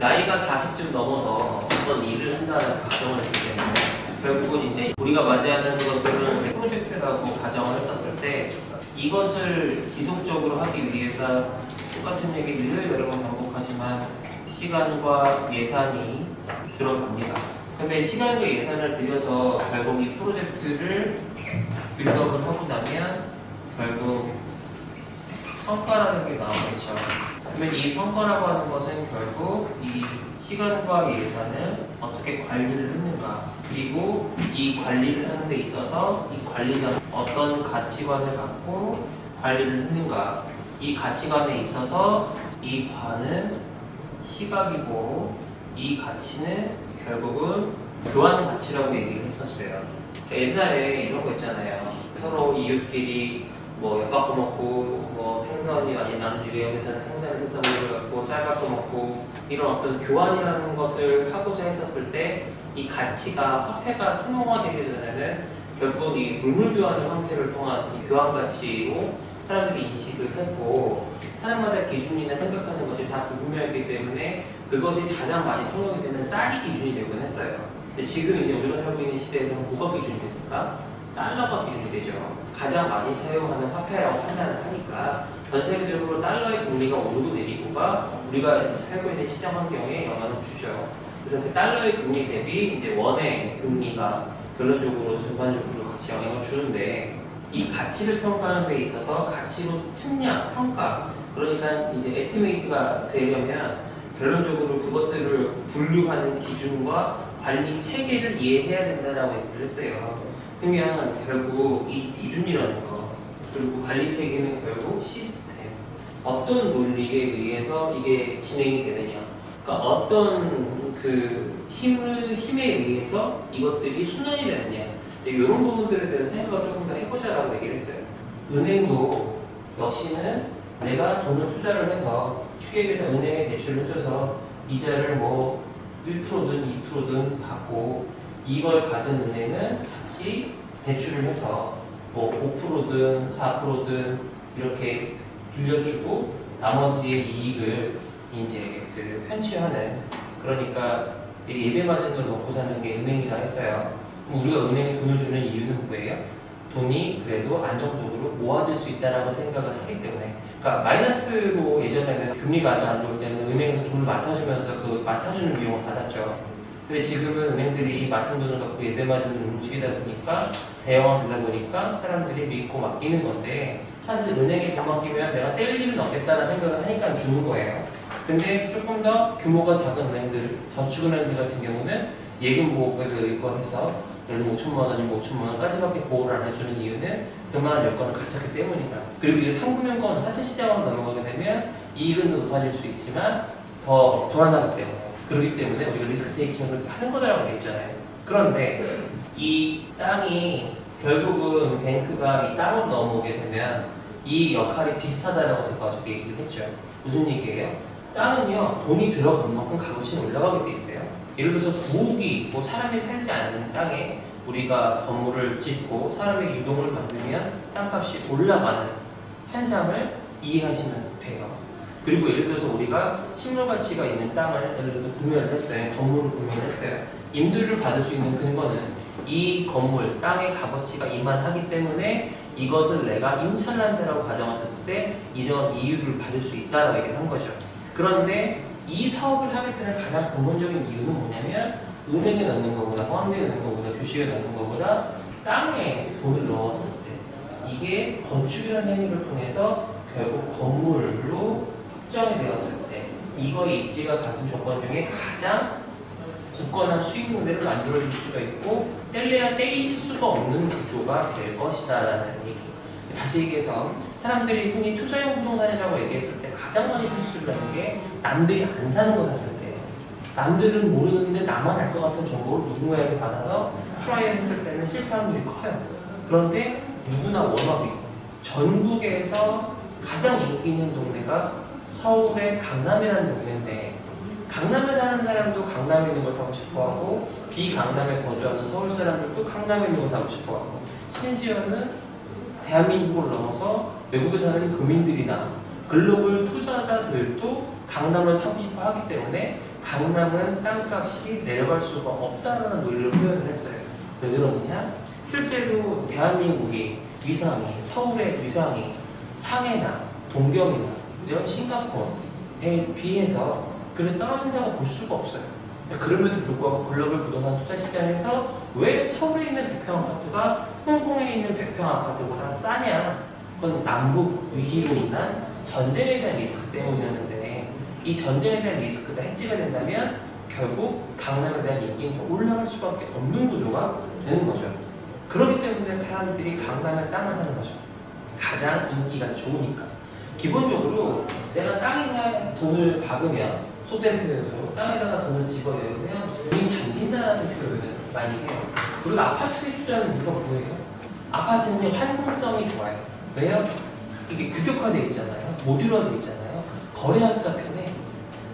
나이가 40쯤 넘어서 어떤 일을 한다는 가정을 했기 때문에 결국은 이제 우리가 맞이하는 것들을 프로젝트라고 가정을 했었을 때 이것을 지속적으로 하기 위해서 똑같은 얘기 늘 여러 번 반복하지만 시간과 예산이 들어갑니다. 근데 시간과 예산을 들여서 결국 이 프로젝트를 빌드업을 하고 나면 결국 성과라는 게 나오겠죠. 그러면 이 성과라고 하는 것은 결국 이 시간과 예산을 어떻게 관리를 했는가, 그리고 이 관리를 하는 데 있어서 이 관리자는 어떤 가치관을 갖고 관리를 했는가, 이 가치관에 있어서 이 관은 시각이고 이 가치는 결국은 교환 가치라고 얘기를 했었어요. 옛날에 이런 거 있잖아요. 서로 이웃끼리 뭐 엿바꿔 먹고 뭐 생선이 아닌 나는 집에 여기서는 생선을 해서 먹고 쌀 바꿔 먹고 이런 어떤 교환이라는 것을 하고자 했었을 때 이 가치가 화폐가 통용화되기 전에는 결국 이 물물 교환의 형태를 통한 이 교환 가치로 사람들이 인식을 했고 사람마다 기준이나 생각하는 것이 다 불분명했기 때문에 그것이 가장 많이 통용이 되는 쌀이 기준이 되곤 했어요. 근데 지금 이제 우리가 살고 있는 시대에는 뭐가 기준이 됩니까? 달러가 기준이 되죠. 가장 많이 사용하는 화폐라고 판단을 하니까 전 세계적으로 달러의 금리가 오르고 내리고가 우리가 살고 있는 시장 환경에 영향을 주죠. 그래서 그 달러의 금리 대비 이제 원의 금리가 결론적으로 전반적으로 같이 영향을 주는데 이 가치를 평가하는 데 있어서 가치로 측량, 평가 그러니까 이제 에스티메이트가 되려면 결론적으로 그것들을 분류하는 기준과 관리 체계를 이해해야 된다라고 얘기를 했어요. 그러면 결국 이 기준이라는 거 그리고 관리 체계는 결국 시스템 어떤 논리에 의해서 이게 진행이 되느냐 그러니까 어떤 그 힘에 의해서 이것들이 순환이 되느냐 이런 부분들에 대해서 생각을 조금 더 해보자라고 얘기를 했어요. 은행도 역시는 내가 돈을 투자를 해서 취객에서 은행에 대출을 해줘서 이자를 뭐 1%든 2%든 받고 이걸 받은 은행은 다시 대출을 해서 뭐 5%든 4%든 이렇게 빌려주고 나머지의 이익을 이제 그 편취하는 그러니까 예대 마진을 먹고 사는 게 은행이라 했어요. 그럼 우리가 은행에 돈을 주는 이유는 뭐예요? 돈이 그래도 안정적으로 모아둘 수 있다라고 생각을 하기 때문에 그러니까 마이너스로 예전에는 금리가 아주 안 좋을 때는 은행에서 돈을 맡아주면서 그 맡아주는 비용을 받았죠. 근데 지금은 은행들이 이 맡은 돈을 갖고 예대 마진을 움직이다 보니까 대형화되다 보니까 사람들이 믿고 맡기는 건데 사실 은행에 돈 맡기면 내가 뗄 일은 없겠다는 생각을 하니까 주는 거예요. 근데 조금 더 규모가 작은 은행들, 저축은행들 같은 경우는 예금 보호법에 의거해서 예를 들어 5천만 원이면 5천만 원까지밖에 보호를 안 해주는 이유는 그만한 여건을 갖췄기 때문이다. 그리고 이게 상금융권 하체 시장으로 넘어가게 되면 이익은 더 높아질 수 있지만 더 불안하기 때문에 그렇기 때문에 우리가 리스크 테이킹을 하는 거라고 되어 있잖아요. 그런데 이 땅이 결국은 뱅크가 이 땅으로 넘어오게 되면 이 역할이 비슷하다라고 제가 어저께 얘기를 했죠. 무슨 얘기예요? 땅은요 돈이 들어간 만큼 값어치는 올라가게 돼 있어요. 예를 들어서 부엌이 있고 사람이 살지 않는 땅에 우리가 건물을 짓고 사람의 유동을 만들면 땅값이 올라가는 현상을 이해하시면 돼요. 그리고 예를 들어서 우리가 식물 가치가 있는 땅을 예를 들어서 구매를 했어요. 건물을 구매를 했어요. 임대를 받을 수 있는 근거는 이 건물, 땅의 값어치가 이만하기 때문에 이것을 내가 임차를 한다라고 가정하셨을 때 이전 이익을 받을 수 있다라고 얘기를 한 거죠. 그런데 이 사업을 하게 되는 가장 근본적인 이유는 뭐냐면 은행에 넣는 것보다 펀드에 넣는 것보다 주식에 넣는 것보다 땅에 돈을 넣었을 때 이게 건축이라는 행위를 통해서 결국 건물로 확정이 되었을 때 이거의 입지가 가진 조건 중에 가장 굳건한 수익 모델을 만들어줄 수가 있고 뗄래야 떼일 수가 없는 구조가 될 것이다라는 얘기. 다시 얘기해서 사람들이 흔히 투자용 부동산이라고 얘기했을 때 가장 많이 실수를 하는 게 남들이 안 사는 거 샀을 때 남들은 모르는데 나만 알 것 같은 정보를 누군가에게 받아서 트라이를 했을 때는 실패할 확률이 커요. 그런데 누구나 원업이 전국에서 가장 인기 있는 동네가 서울의 강남이라는 동네인데 강남에 사는 사람도 강남에 있는 걸 사고 싶어하고 비강남에 거주하는 서울 사람들도 강남에 있는 걸 사고 싶어하고 심지어는 대한민국을 넘어서 외국에 사는 교민들이나 글로벌 투자자들도 강남을 사고 싶어 하기 때문에 강남은 땅값이 내려갈 수가 없다는 논리로 표현을 했어요. 왜 그러느냐? 실제로 대한민국이 위상이, 서울의 위상이 상해나 동경이나 싱가포르에 비해서 그래 떨어진다고 볼 수가 없어요. 그럼에도 불구하고 글로벌 부동산 투자 시장에서 왜 서울에 있는 대평 아파트가 홍콩에 있는 대평 아파트보다 싸냐? 그건 남북 위기로 인한 전쟁에 대한 리스크 때문이었는데, 이 전쟁에 대한 리스크가 해지가 된다면 결국 강남에 대한 인기는 더 올라갈 수밖에 없는 구조가 되는 거죠. 그렇기 때문에 사람들이 강남에 땅을 사는 거죠. 가장 인기가 좋으니까. 기본적으로 내가 땅에 돈을 박으면, 속된 표현으로 땅에다가 돈을 집어넣으면 돈이 잠긴다는 표현을 많이 해요. 그리고 아파트에 투자하는 이유가 뭐예요? 아파트는 활용성이 좋아요. 왜요? 이게 규격화되어 있잖아요. 모듈화되어 있잖아요. 거래하기가 편해.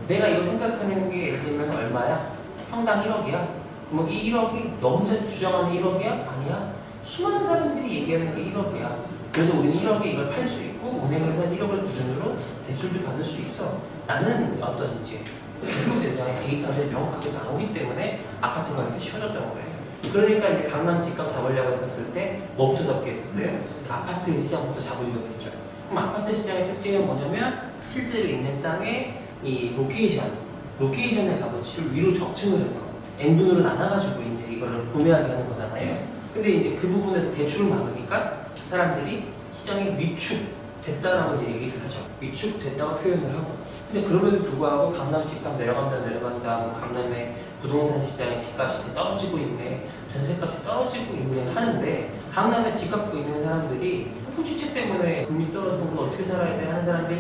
내가 이거 생각하는 게 예를 들면 얼마야? 평당 1억이야? 그럼 이 1억이 너 혼자 주장하는 1억이야? 아니야. 수많은 사람들이 얘기하는 게 1억이야. 그래서 우리는 1억에 이걸 팔 수 있고 은행에서 1억을 기준으로 대출도 받을 수 있어. 라는 어떤 이제 비교 대상의 데이터들이 명확하게 나오기 때문에 아파트 가격이 쉬워졌던 거예요. 그러니까 이제 강남 집값 잡으려고 했었을 때 뭐부터 잡게 했었어요? 아파트 시장부터 잡으려고 했죠. 그럼 아파트 시장의 특징은 뭐냐면 실제로 있는 땅의 이 로케이션의 값어치를 위로 적층을 해서 n분으로 나눠가지고 이제 이거를 구매하게 하는 거잖아요. 근데 이제 그 부분에서 대출을 막으니까 사람들이 시장이 위축됐다라고 얘기를 하죠. 위축됐다고 표현을 하고. 근데 그럼에도 불구하고 강남 집값 내려간다, 뭐 강남의 부동산 시장의 집값이 떨어지고 있네, 전세값이 떨어지고 있네 하는데, 강남에 집 갖고 있는 사람들이 호주채 때문에 금리 떨어지면 어떻게 살아야 돼 하는 사람들이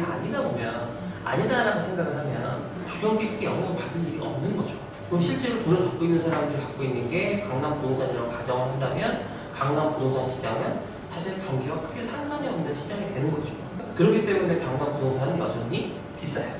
아니다라고 생각을 하면 주경객에게 영향을 받을 일이 없는 거죠. 그럼 실제로 돈을 갖고 있는 사람들이 갖고 있는 게 강남 부동산이라고 가정을 한다면 강남 부동산 시장은 사실 경기와 크게 상관이 없는 시장이 되는 거죠. 그렇기 때문에 강남 부동산은 여전히 비싸요.